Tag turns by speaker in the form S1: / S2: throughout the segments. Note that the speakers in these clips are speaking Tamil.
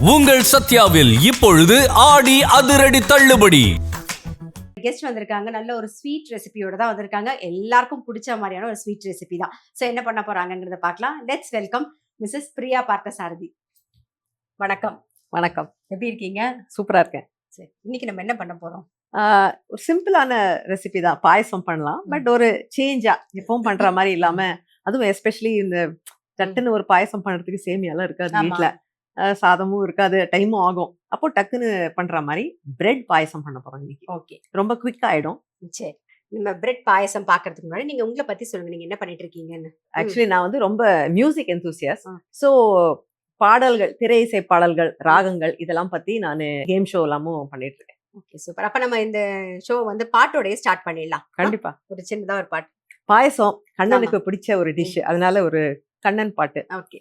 S1: உங்கள் சத்யாவில் இப்பொழுது ஆடி அதிரடி தள்ளுபடி.
S2: கெஸ்ட் வந்திருக்காங்க. நல்ல ஒரு ஸ்வீட் ரெசிபியோட தான் வந்திருக்காங்க. எல்லாருக்கும் பிடிச்ச மாதிரியான ஒரு ஸ்வீட் ரெசிபி தான். ஸோ என்ன பண்ண போறாங்கங்கிறத பார்க்கலாம். Let's welcome Mrs Priya Parthasarathy. வணக்கம்.
S3: வணக்கம்.
S2: எப்படி இருக்கீங்க?
S3: சூப்பரா இருக்கேன்.
S2: சரி, இன்னைக்கு நம்ம என்ன பண்ண போறோம்?
S3: ஒரு சிம்பிளான ரெசிபி தான், பாயசம் பண்ணலாம். பட் ஒரு சேஞ்சா எப்பவும் பண்ற மாதிரி இல்லாம, அதுவும் எஸ்பெஷலி இந்த டக்குன்னு ஒரு பாயசம் பண்றதுக்கு சேமியாலாம் இருக்காது
S2: ஆமா.
S3: வீட்டுல, சாதமும் இருக்காது, டைமும் ஆகும். அப்போ டக்குன்னு பண்ற மாதிரி பிரெட் பாயசம் பண்ண போறோம் இன்னைக்கு.
S2: ஓகே,
S3: ரொம்ப குவிக் ஆயிடும்.
S2: சரி. நம்ம பிரெட் பாயசம் பாக்குறதுக்கு முன்னாடி நீங்க உங்களை பத்தி சொல்லுங்க. நீங்க என்ன பண்ணிட்டு இருக்கீங்கன்னு.
S3: ஆக்சுவலி நான் வந்து ரொம்ப மியூசிக் எந்தூசியஸ்ட்.
S2: ஆ.
S3: ஸோ பாடல்கள், திரை இசை பாடல்கள், ராகங்கள் இதெல்லாம் பத்தி நான் கேம் ஷோ எல்லாமும் பண்ணிட்டு இருக்கேன்.
S2: Okay, super. அப்ப நம்ம இந்த ஷோ வந்து பாட்டோடய ஸ்டார்ட் பண்ணிடலாம்.
S3: கண்டிப்பா.
S2: ஒரு சின்னதா ஒரு பாட்டு.
S3: பாயசம் கண்ணனுக்கு பிடிச்ச ஒரு டிஷ், அதனால ஒரு கண்ணன் பாட்டு.
S2: ஓகே.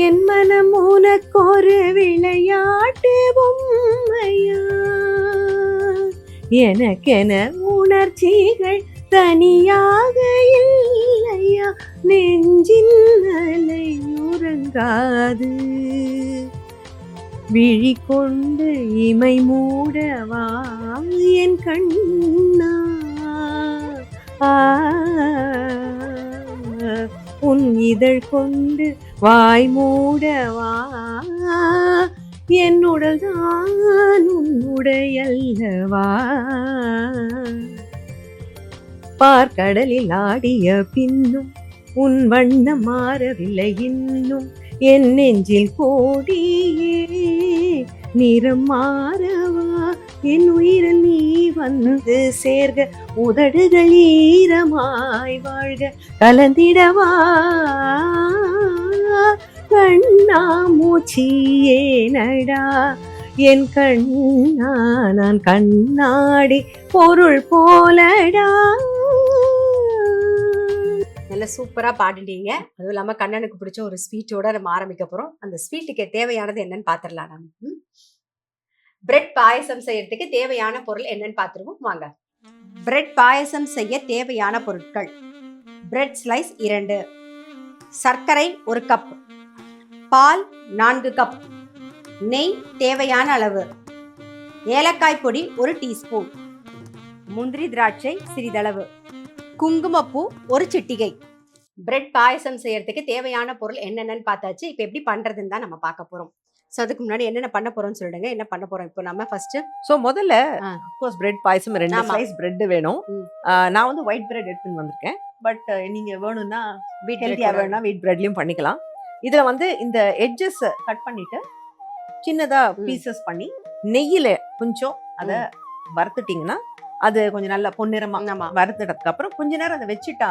S3: என் மனம் உனக்கொரு விளையாட்டு பொம்மையா, எனக்கென உணர்ச்சிகள் தனியாக இல்லையா, நெஞ்சின் அலை உறங்காது, விழி கொண்டு இமை மூடவா என் கண்ணா, உன் இதழ் கொண்டு வாய் மூடவா, என் உடல் தான் உன்னுடையல்லவா, பார்க்கடலில் ஆடிய பின்னும் உன் வண்ணம் மாறவில்லை இன்னும், என் நெஞ்சில் கோடியே நிறம் மாறவா, என் உயிரில் நீ வந்து சேர்க, உதடுகள் ஈரமாய் வாழ்க, கலந்திடவா கண்ணா மூச்சியே நடா, என் கண்ணா நான் கண்ணாடி பொருள் போலடா.
S2: நல்ல சூப்பரா பாடிட்டீங்க. அதுவும் இல்லாம கண்ணனுக்கு பிடிச்ச ஒரு ஸ்வீட்டோட நம்ம ஆரம்பிக்க போறோம். அந்த ஸ்வீட்டுக்கு தேவையானது என்னன்னு பாத்துடலாம். நம்ம பிரெட் பாயசம் செய்யறதுக்கு தேவையான பொருள் என்னன்னு பாத்துருவோம் வாங்க. பிரெட் பாயசம் செய்ய தேவையான பொருட்கள்: பிரெட் ஸ்லைஸ் 2, சர்க்கரை 1 கப், பால் 4 கப், நெய் தேவையான அளவு, ஏலக்காய் பொடி 1 டீஸ்பூன், முந்திரி திராட்சை சிறிதளவு, குங்குமப்பூ 1 சிட்டிகை. பிரெட் பாயசம் செய்யறதுக்கு தேவையான பொருள் என்னென்னு பார்த்தாச்சு. இப்போ எப்படி பண்றதுன்னு தான் நம்ம பார்க்க போறோம். ஸோ அதுக்கு முன்னாடி என்னென்ன பண்ண போறோம்னு சொல்லிடுங்க. என்ன பண்ண போறோம் இப்போ நம்ம ஃபர்ஸ்ட்?
S3: ஸோ முதல்ல அஃப்கோர்ஸ் பிரெட் பாயசம் 2
S2: ஆமா.
S3: ஸ்லைஸ் பிரெட் வேணும். நான் வந்து ஒயிட் பிரெட் எடுத்துன்னு வந்திருக்கேன். பட் நீங்க வேணும்னா
S2: வீட்
S3: ஹெல்த்தியா வேணும்னா வீட் பிரெட்லயும் பண்ணிக்கலாம். இதுல வந்து இந்த எட்ஜஸ் கட் பண்ணிட்டு சின்னதா பீசஸ் பண்ணி நெய்யில கொஞ்சம் அதை வறுத்துட்டீங்கன்னா அது கொஞ்சம் நல்லா பொன்னிறமா
S2: ஆமா.
S3: வறுத்துட்டதுக்கு அப்புறம் கொஞ்ச நேரம் அதை வச்சுட்டா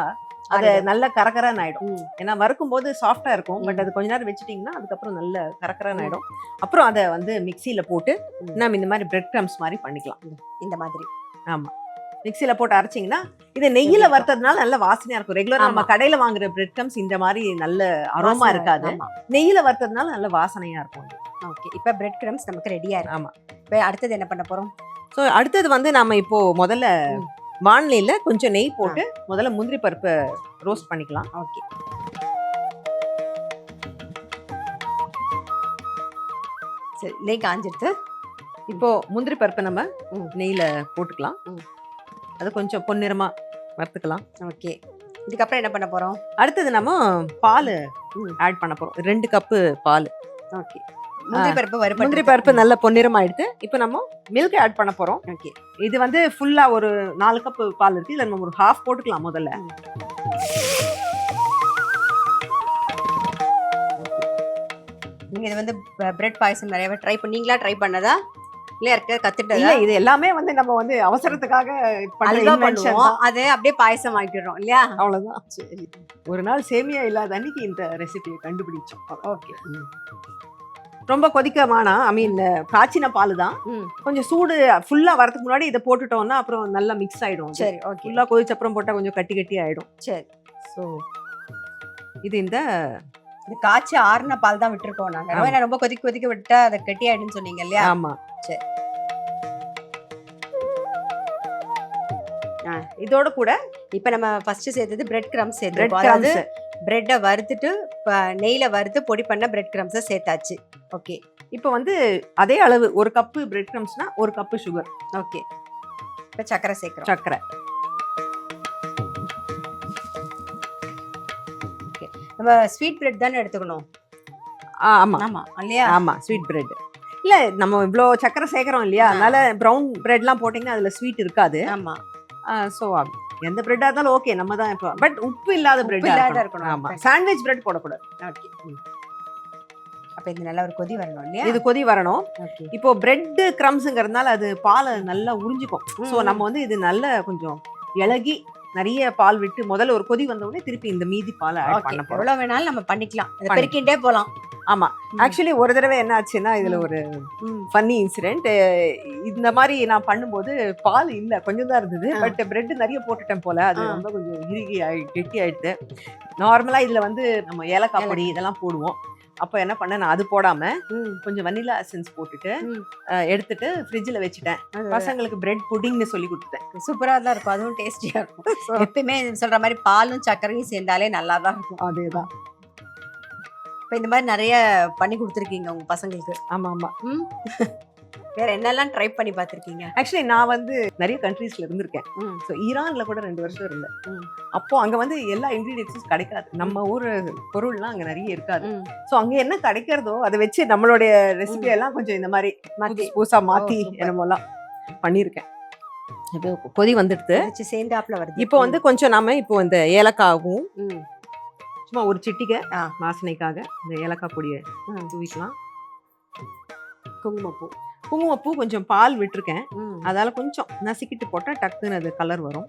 S3: அது நல்ல கரகரன்னு ஆயிடும். ஏன்னா வறுக்கும் போது சாஃப்டா இருக்கும், பட் அது கொஞ்ச நேரம் வச்சுட்டீங்கன்னா அதுக்கப்புறம் நல்ல கரகரன்னு ஆயிடும். அப்புறம் அதை வந்து மிக்சியில போட்டு நம்ம இந்த மாதிரி பிரெட் கிரம்ஸ் மாதிரி பண்ணிக்கலாம்.
S2: இந்த மாதிரி.
S3: ஆமா, மிக்சியில போட்டு அரைச்சிங்கன்னா இது நெய்யில வறுத்ததுனால நல்ல வாசனையா இருக்கும். ரெகுலரா நம்ம கடையில வாங்குற பிரெட் கிரம்ஸ் இந்த மாதிரி நல்ல அரோமா இருக்காது. நெய்யில வறுத்ததுனால நல்ல வாசனையா இருக்கும்.
S2: ஓகே, இப்போ பிரெட் கிரம்ஸ் நமக்கு ரெடியா இருக்கு.
S3: ஆமா.
S2: இப்போ அடுத்தது என்ன பண்ண போறோம்?
S3: ஸோ அடுத்தது வந்து நாம இப்போ முதல்ல வானிலையில கொஞ்சம் நெய் போட்டு முதல்ல முந்திரி பருப்பை ரோஸ்ட் பண்ணிக்கலாம்.
S2: ஓகே. சரி, நெய் காஞ்சிடுது.
S3: இப்போ முந்திரி பருப்பை நம்ம நெய்ல போட்டுக்கலாம். அது கொஞ்சம் பொன்னிறமா வறுத்துக்கலாம்.
S2: ஓகே, இதுக்கப்புறம் என்ன பண்ண போறோம்?
S3: அடுத்தது நம்ம பால் ஆட் பண்ண போறோம். 2 கப்பு பால்.
S2: ஓகே, முந்திரி
S3: பருப்பு நல்ல பொன்னிறமா எடுத்து இப்போ நம்ம மில்க் ஆட் பண்ண போறோம்.
S2: ஓகே,
S3: இது வந்து ஃபுல்லா ஒரு 4 கப்பு பால் இருக்கு. இதுல நம்ம ஒரு ஹாஃப் போட்டுக்கலாம் முதல்ல.
S2: நீங்க இது வந்து பிரெட் பாயசம் நிறையவே நீங்களா ட்ரை பண்ணதா இல்ல யார்கிட்ட கத்துட்டதா?
S3: இல்ல, இது எல்லாமே வந்து நம்ம வந்து அவசரத்துக்காக
S2: பண்ணுவோம். அது அப்படியே பாயசம் ஆக்கிடுறோம் இல்லையா?
S3: அவ்வளவுதான். சரி, ஒரு நாள் சேமியா இல்லாத அன்னைக்கு இந்த ரெசிபியை கண்டுபிடிச்சோம்.
S2: ஓகே.
S3: ரொம்ப கொதிக்க வேணாம். ஐ மீன் காய்ச்சின பால் தான். கொஞ்சம் சூடு ஃபுல்லா வரதுக்கு முன்னாடி இதை போட்டுட்டோம்னா அப்புறம் நல்லா மிக்ஸ் ஆயிடும்.
S2: சரி, ஓகே.
S3: ஃபுல்லா கொதிச்ச அப்புறம் போட்டா கொஞ்சம் கட்டி கட்டி ஆயிடும்.
S2: சரி.
S3: ஸோ இது இந்த
S2: காய்ச்சி ஆறுன பால் தான் விட்டுருக்கோம் நாங்க. ரொம்ப கொதிக்க விட்டா அதை கட்டி ஆயிடுன்னு சொன்னீங்க இல்லையா?
S3: ஆமா.
S2: சரி,
S3: இதோட கூட
S2: இப்ப நம்ம ஃபர்ஸ்ட் சேர்த்தது பிரெட் கிரம்ஸ் சேர்த்துருக்கோம். அதாவது பிரெட்டை வறுத்துட்டு நெய்யில் வறுத்து பொடி பண்ண பிரெட் கிரம்ஸை சேர்த்தாச்சு. ஓகே.
S3: இப்போ வந்து அதே அளவு 1 கப்பு பிரெட் கிரம்ஸ்னா 1 கப்பு சுகர்.
S2: ஓகே. இப்போ சர்க்கரை சேர்க்குறோம்.
S3: சர்க்கரை.
S2: ஓகே. நம்ம ஸ்வீட் பிரெட் தானே எடுத்துக்கணும்.
S3: ஆமா
S2: ஆமா இல்லையா?
S3: ஆமா ஸ்வீட் பிரெட். இல்ல நம்ம இவ்வளோ சர்க்கரை சேர்க்குறோம் இல்லையா, அதனால ப்ரௌன் பிரெட்லாம் போட்டிங்கன்னா அதில் ஸ்வீட் இருக்காது.
S2: ஆமா.
S3: ஸோ எந்த பிரெட்டாக இருந்தாலும் ஓகே, நம்ம தான் இப்போ பட் உப்பு இல்லாத பிரெட்
S2: இருக்கணும்.
S3: ஆமா, சாண்ட்விச் பிரெட் போடக்கூடாது.
S2: ஓகே. அப்போ இது நல்லா ஒரு கொதி வரணும் இல்லையா?
S3: இது கொதி வரணும்.
S2: ஓகே.
S3: இப்போ பிரெட் கிரம்ஸுங்கிறதுனால அது பாலை நல்லா உறிஞ்சிக்கும். ஸோ நம்ம வந்து இது நல்ல கொஞ்சம் இளகி நிறைய பால் விட்டு முதல்ல ஒரு கொதி வந்த உடனே திருப்பி இந்த மீதி பாலை ஆட் பண்ண போறோம்.
S2: எவ்வளோ வேணாலும் நம்ம பண்ணிக்கலாம், பெருக்கிண்டே போகலாம்.
S3: ஆமா. ஆக்சுவலி ஒரு தடவை என்ன ஆச்சுன்னா இதுல ஒரு ஃபன்னி இன்சிடென்ட். இந்த மாதிரி நான் பண்ணும்போது பால் இல்ல, கொஞ்சம் தான் இருந்தது. பட் பிரெட் நிறைய போட்டுட்டேன் போல, அது ரொம்ப கொஞ்சம் இறுகி கெட்டி ஆயிடுது. நார்மலா இதுல வந்து நம்ம ஏலக்காய் பொடி இதெல்லாம் போடுவோம். அப்போ என்ன பண்ணேன், நான் அது போடாம கொஞ்சம் வனிலா எசன்ஸ் போட்டுட்டு எடுத்துட்டு ஃப்ரிட்ஜில் வச்சுட்டேன். பசங்களுக்கு பிரெட் புட்டிங்னு சொல்லி கொடுத்துட்டேன்.
S2: சூப்பராக தான் இருக்கும், அதுவும் டேஸ்டியாக இருக்கும். எப்பயுமே சொல்ற மாதிரி பாலும் சர்க்கரையும் சேர்ந்தாலே நல்லா தான் இருக்கும்.
S3: அதேதான்.
S2: இப்போ இந்த மாதிரி நிறைய பண்ணி கொடுத்துருக்கீங்க உங்க பசங்களுக்கு.
S3: ஆமா ஆமா.
S2: வேற என்னெல்லாம் ட்ரை பண்ணி பார்த்துருக்கீங்க?
S3: ஆக்சுவலி நான் வந்து நிறைய கண்ட்ரீஸ்ல இருந்திருக்கேன். ஸோ ஈரான்ல கூட 2 வருஷம் இருந்தேன். அப்போ அங்க வந்து எல்லா இன்கிரீடியன்ஸும் கிடைக்காது. நம்ம ஊர் பொருள்லாம் அங்க நிறைய இருக்காது. ஸோ அங்க என்ன கிடைக்கிறதோ அதை வச்சு நம்மளுடைய ரெசிபி எல்லாம் கொஞ்சம் இந்த மாதிரி புதுசா மாத்தி என்னமோலாம் பண்ணியிருக்கேன். இப்போ கொதி வந்துடுது,
S2: சேர்ந்தாப்புல வருது.
S3: இப்போ வந்து கொஞ்சம் நாம இப்போ இந்த ஏலக்காவும் சும்மா ஒரு சிட்டிகை வாசனைக்காக இந்த ஏலக்காய் பொடியை தூவிக்கலாம்.
S2: குங்குமப்பூ.
S3: குங்குமப்பூ கொஞ்சம் பால் விட்டுருக்கேன், அதால கொஞ்சம் நசுக்கிட்டு போட்டா டக்குன்னு அது கலர் வரும்.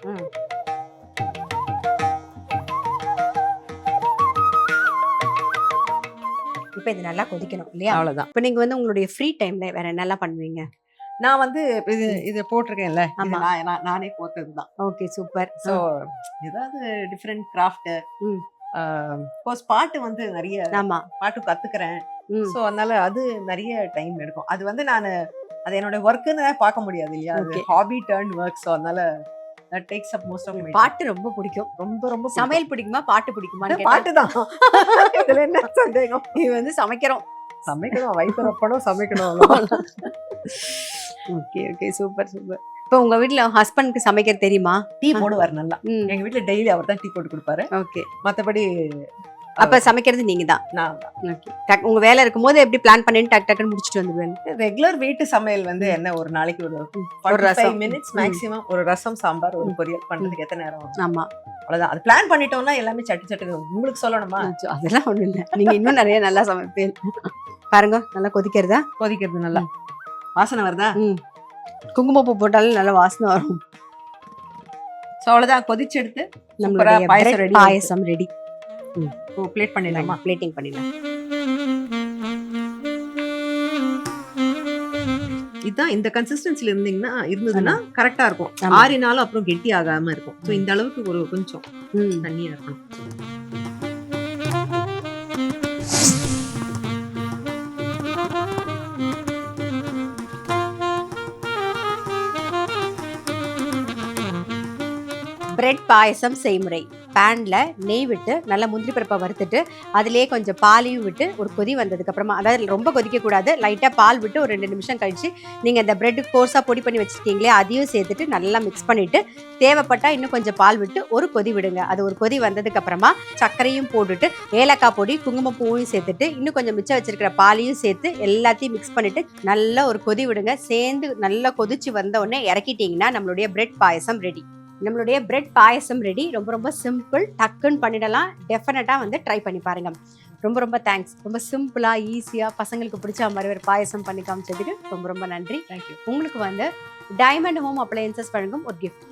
S2: இப்போ இது நல்லா கொதிக்கணும் இல்லையா?
S3: அவ்வளவுதான்.
S2: இப்போ நீங்க வந்து உங்களுடைய ஃப்ரீ டைம்ல வேற என்னெல்லாம் பண்ணுவீங்க?
S3: நான் வந்து இது போட்டிருக்கேன்ல, நானே போட்டதுதான்.
S2: Okay, super.
S3: ஸோ ஏதாவது டிஃப்ரெண்ட் கிராஃப்ட், பாட்டு வந்து நிறைய பாட்டு கத்துக்கிறேன். ஸோ அதனால அது நிறைய டைம் எடுக்கும். அது வந்து நான் அது என்னோட ஒர்க்குன்னு பார்க்க முடியாது இல்லையா, அது ஹாபி டர்ன் ஒர்க். ஸோ அதனால that takes up most of my time.
S2: பாட்டு ரொம்ப பிடிக்கும். ரொம்ப ரொம்ப சமையல் பிடிக்குமா பாட்டு பிடிக்குமா?
S3: பாட்டு தான். இதுல என்ன சந்தேகம்?
S2: இது வந்து சமைக்கிறோம்
S3: வயிற்று ரப்பணும் சமைக்கணும்.
S2: Okay okay, super super. இப்போ உங்க வீட்ல ஹஸ்பண்ட்க்கு சமைக்க தெரியுமா?
S3: டீ போடுவார் நல்லா. எங்க வீட்ல டெய்லி அவர் தான் டீ போட்டு கொடுப்பாரு.
S2: ஓகே.
S3: மத்தபடி
S2: அப்ப சமைக்கிறது நீங்க தான்?
S3: நான்
S2: தான். உங்க வேலை இருக்கும்போது எப்படி பிளான் பண்ணிட்டு டக் டக்குன்னு முடிச்சிட்டு வந்துடுவேன்?
S3: ரெகுலர் வீட்டு சமையல் வந்து என்ன, ஒரு நாளைக்கு ஒரு 45 மினிட்ஸ் மேக்ஸிமம். ஒரு ரசம், சாம்பார், ஒரு பொரியல் பண்றதுக்கு எத்தனை நேரம்?
S2: ஆமா,
S3: அவ்வளவுதான். அது பிளான் பண்ணிட்டோம்னா எல்லாமே சட்டு சட்டு. உங்களுக்கு சொல்லணுமா?
S2: அதெல்லாம் ஒண்ணும் இல்லை, நீங்க இன்னும் நிறைய நல்லா சமைப்பேன். பாருங்க, நல்லா கொதிக்கிறதா?
S3: கொதிக்கிறது நல்லா வாசனை வருதா?
S2: குங்குமப்பூ போட்டாலும் நல்ல வாசனை வரும்.
S3: ஸோ அவ்வளோதான், கொதிச்சு எடுத்து
S2: நம்மளுடைய பாயசம் ரெடி.
S3: பிளேட் பண்ணிடலாமா?
S2: பிளேட்டிங் பண்ணிடலாம்.
S3: இதுதான் இந்த கன்சிஸ்டன்சில இருந்ததுன்னா கரெக்டா இருக்கும். ஆறினாலும் அப்புறம் கெட்டி ஆகாம இருக்கும். ஸோ இந்த அளவுக்கு ஒரு கொஞ்சம் தண்ணியா இருக்கும்.
S2: பிரெட் பாயசம் செய்முறை. பேன்ல நெய் விட்டு நல்லா முந்திரி பருப்பை வறுத்துட்டு அதிலேயே கொஞ்சம் பாலையும் விட்டு ஒரு கொதி வந்ததுக்கு அப்புறமா, அதாவது ரொம்ப கொதிக்க கூடாது, லைட்டா பால் விட்டு ஒரு 2 நிமிஷம் கழிச்சு நீங்க இந்த பிரெட் கோர்ஸா பொடி பண்ணி வச்சிருக்கீங்களே அதையும் சேர்த்துட்டு நல்லா மிக்ஸ் பண்ணிட்டு தேவைப்பட்டா இன்னும் கொஞ்சம் பால் விட்டு ஒரு கொதி விடுங்க. அது ஒரு கொதி வந்ததுக்கு அப்புறமா சர்க்கரையும் போட்டுட்டு ஏலக்காய் பொடி, குங்குமப்பூவையும் சேர்த்துட்டு இன்னும் கொஞ்சம் மிச்சம் வச்சிருக்கிற பாலையும் சேர்த்து எல்லாத்தையும் மிக்ஸ் பண்ணிட்டு நல்லா ஒரு கொதி விடுங்க. சேர்ந்து நல்லா கொதிச்சு வந்த உடனே இறக்கிட்டீங்கன்னா நம்மளுடைய பிரெட் பாயசம் ரெடி. நம்மளுடைய பிரெட் பாயசம் ரெடி. ரொம்ப ரொம்ப சிம்பிள், டக்குன்னு பண்ணிடலாம். டெஃபினட்டாக வந்து ட்ரை பண்ணி பாருங்க. ரொம்ப ரொம்ப தேங்க்ஸ். ரொம்ப சிம்பிளாக ஈஸியாக பசங்களுக்கு பிடிச்ச மாதிரி ஒரு பாயசம் பண்ணி காமிச்சதுக்கு ரொம்ப ரொம்ப நன்றி.
S3: தேங்க்யூ.
S2: உங்களுக்கு வந்து டைமண்ட் ஹோம் அப்ளையன்சஸ் வழங்கும் ஒரு கிஃப்ட்.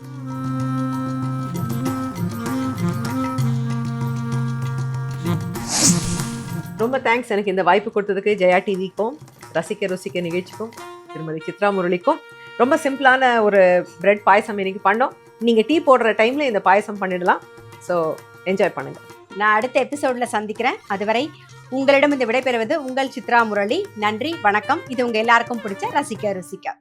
S3: ரொம்ப தேங்க்ஸ் எனக்கு இந்த வாய்ப்பு கொடுத்ததுக்கு. ஜெயா டிவிக்கும் ரசிக்க ருசிக்க நிகழ்ச்சிக்கும் திருமதி சித்ரா முரளிக்கும். ரொம்ப சிம்பிளான ஒரு பிரெட் பாயசம் இன்னைக்கு பண்ணோம். நீங்கள் டீ போடுற டைமில் இந்த பாயசம் பண்ணிடலாம். ஸோ என்ஜாய் பண்ணுங்க.
S2: நான் அடுத்த எபிசோடில் சந்திக்கிறேன். அதுவரை உங்களிடம் இந்த விடைபெறுவது உங்கள் சித்ரா முரளி. நன்றி, வணக்கம். இது உங்கள் எல்லாருக்கும் பிடிச்ச ரசிக்க ருசிக்க.